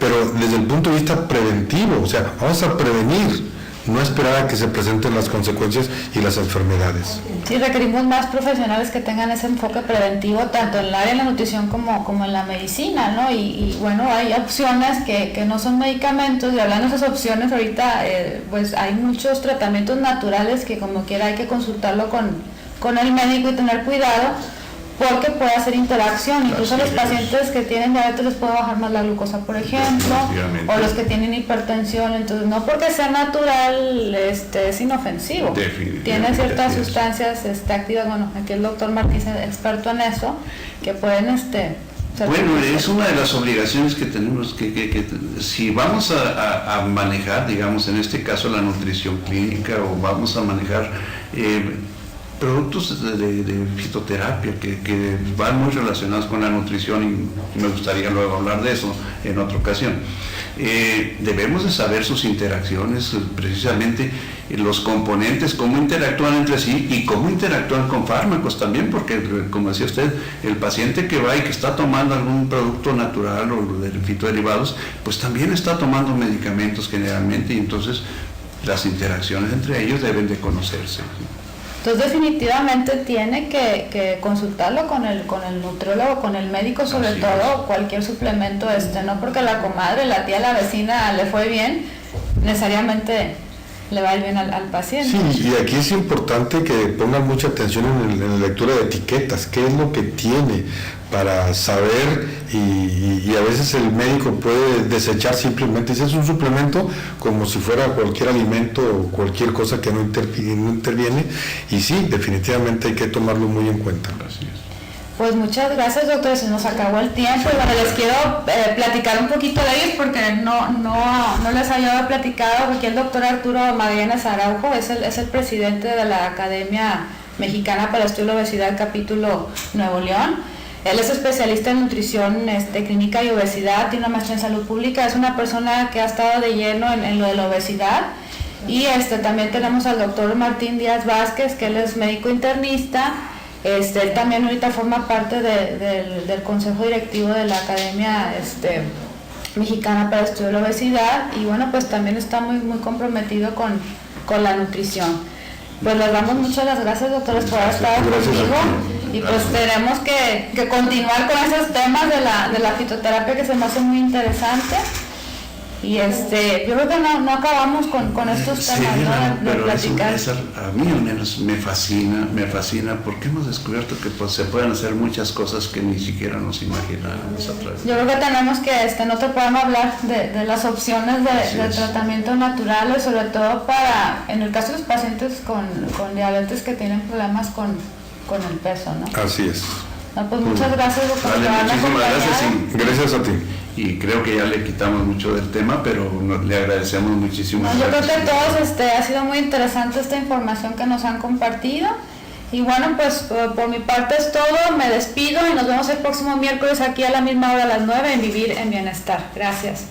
pero desde el punto de vista preventivo, o sea, vamos a prevenir, no esperar a que se presenten las consecuencias y las enfermedades. Sí, requerimos más profesionales que tengan ese enfoque preventivo, tanto en el área de la nutrición como en la medicina, ¿no? Y bueno, hay opciones que no son medicamentos, y hablando de esas opciones, ahorita pues hay muchos tratamientos naturales que como quiera hay que consultarlo con el médico y tener cuidado, porque puede hacer interacción, incluso los pacientes que tienen diabetes les puede bajar más la glucosa, por ejemplo, o los que tienen hipertensión. Entonces no porque sea natural es inofensivo, tiene ciertas sustancias activas. Bueno, aquí el doctor Martínez es experto en eso, que pueden bueno, es una de las obligaciones que tenemos, que si vamos a manejar, digamos, en este caso la nutrición clínica, o vamos a manejar productos de fitoterapia que van muy relacionados con la nutrición, y me gustaría luego hablar de eso en otra ocasión. Debemos de saber sus interacciones, precisamente los componentes, cómo interactúan entre sí y cómo interactúan con fármacos también, porque como decía usted, el paciente que va y que está tomando algún producto natural o de fitoderivados, pues también está tomando medicamentos generalmente, y entonces las interacciones entre ellos deben de conocerse. Entonces definitivamente tiene que consultarlo con el nutriólogo, con el médico, sobre todo cualquier suplemento, no porque la comadre, la tía, la vecina le fue bien, necesariamente le va a ir bien al paciente. Sí, y aquí es importante que pongan mucha atención en la lectura de etiquetas, qué es lo que tiene, para saber, y a veces el médico puede desechar simplemente, si es un suplemento, como si fuera cualquier alimento o cualquier cosa que no interviene, y sí, definitivamente hay que tomarlo muy en cuenta. Gracias. Pues muchas gracias, doctor, se nos acabó el tiempo, y bueno, les quiero platicar un poquito de ellos, porque no les había platicado. Aquí el doctor Arturo Magallanes Araujo es el presidente de la Academia Mexicana para el Estudio de la Obesidad, capítulo Nuevo León. Él es especialista en nutrición clínica y obesidad, tiene una maestría en salud pública, es una persona que ha estado de lleno en lo de la obesidad. Y también tenemos al doctor Martín Díaz Vázquez, que él es médico internista. Él también ahorita forma parte del consejo directivo de la Academia Mexicana para el Estudio de la Obesidad, y bueno, pues también está muy, muy comprometido con la nutrición. Pues les damos muchas las gracias, doctores, por haber estado conmigo, y pues tenemos que continuar con esos temas de la fitoterapia, que se me hace muy interesante. Y yo creo que no acabamos con estos temas, ¿no? De platicar. A mí al menos me fascina porque hemos descubierto que pues, se pueden hacer muchas cosas que ni siquiera nos imaginábamos atrás. Yo creo que tenemos que en otro programa hablar de las opciones de tratamiento natural, sobre todo en el caso de los pacientes con diabetes que tienen problemas con el peso, ¿no? Así es. No, pues muchas gracias, doctor. Muchísimas gracias, gracias a ti. Y creo que ya le quitamos mucho del tema, pero le agradecemos muchísimo. Yo creo que a todos ha sido muy interesante esta información que nos han compartido. Y bueno, pues por mi parte es todo, me despido y nos vemos el próximo miércoles aquí a la misma hora, a las 9, en Vivir en Bienestar. Gracias.